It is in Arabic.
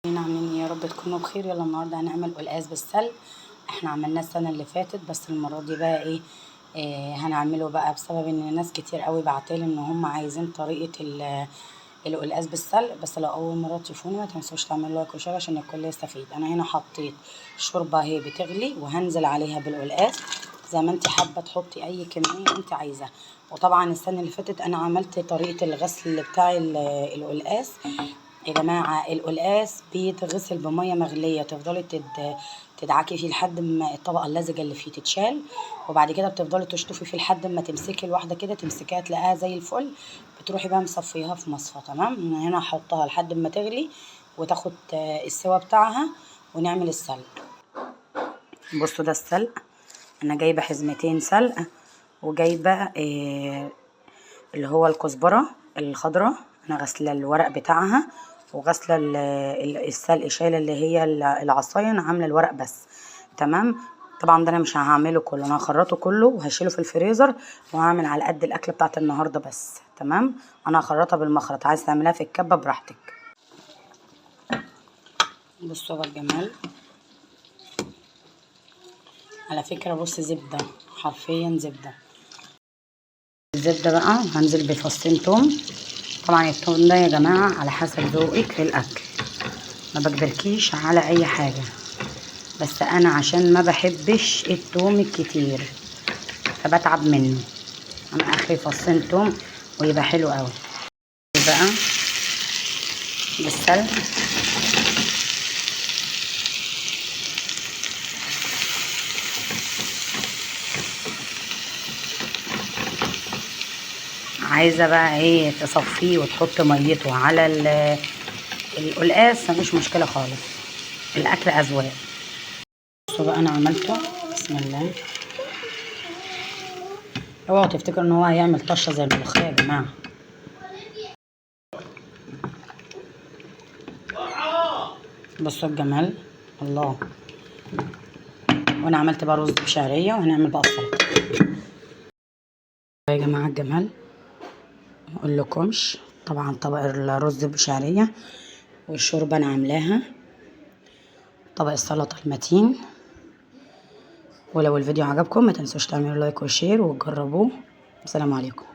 عاملين ايه؟ يا رب تكونوا بخير. يلا النهارده هنعمل قلقاس بالسلق. احنا عملناه السنه اللي فاتت، بس المره دي بقى ايه هنعمله بقى بسبب ان ناس كتير قوي بعتالي ان هم عايزين طريقه القلقاس بالسلق. بس لو اول مره تشوفوني ما تنسوش تعملوا لايك وشير عشان الكل يستفيد. انا هنا حطيت شوربه اهي بتغلي وهنزل عليها بالقلقاس زي ما انت حابه تحطي اي كميه انت عايزاها. وطبعا السنه اللي فاتت انا عملت طريقه الغسل بتاع القلقاس. يا جماعة القلقاس بيتغسل بمية مغلية، تفضلي تدعكي فيه لحد ما الطبقة اللزجة اللي فيه تتشال، وبعد كده بتفضلي تشطفي فيه لحد ما تمسكي الواحدة كده تمسكيها تلاقيها زي الفل. بتروحي بقى مصفيها في مصفى. تمام. من هنا هحطها لحد ما تغلي وتاخد السوا بتاعها ونعمل السلق. بصوا ده السلق. انا جايبة حزمتين سلق، وجايبة اللي هو الكزبرة الخضراء، انا غسله الورق بتاعها وغسله السلق، شايله اللي هي العصايه، انا عامله الورق بس. تمام. طبعا ده انا مش هعمله كله، انا هخرطه كله وهشيله في الفريزر وهعمل على قد الاكل بتاعت النهارده بس. تمام. انا هخرطها بالمخرط، عايز تعملها في الكبه براحتك. بصوا بقى الجمال. على فكره بص زبده، حرفيا زبده. الزبده بقى هنزل بفصين توم. طبعا التوم ده يا جماعه على حسب ذوقك في الاكل، ما بجبركيش على اي حاجه، بس انا عشان ما بحبش التوم الكتير فبتعب منه. انا اخري فصين توم ويبقى حلو قوي. بقى بالسلق عايزه بقى ايه تصفيه وتحط ميته على القلقاس، مفيش مشكله خالص، الاكل اذواق. بصوا بقى انا عملته. بسم الله. اوعوا تفتكروا ان هو هيعمل طشه زي الملوخيه يا جماعه. بصوا الجمال. الله. وانا عملت بقى رز بشعريه وهنعمل بقى السلطه يا جماعه. الجمال اقول لكمش. طبعا طبق الرز بشعريه والشوربه انا عاملاها، طبق السلطه المتين. ولو الفيديو عجبكم ما تنسوش تعملوا لايك وشير وتجربوه. السلام عليكم.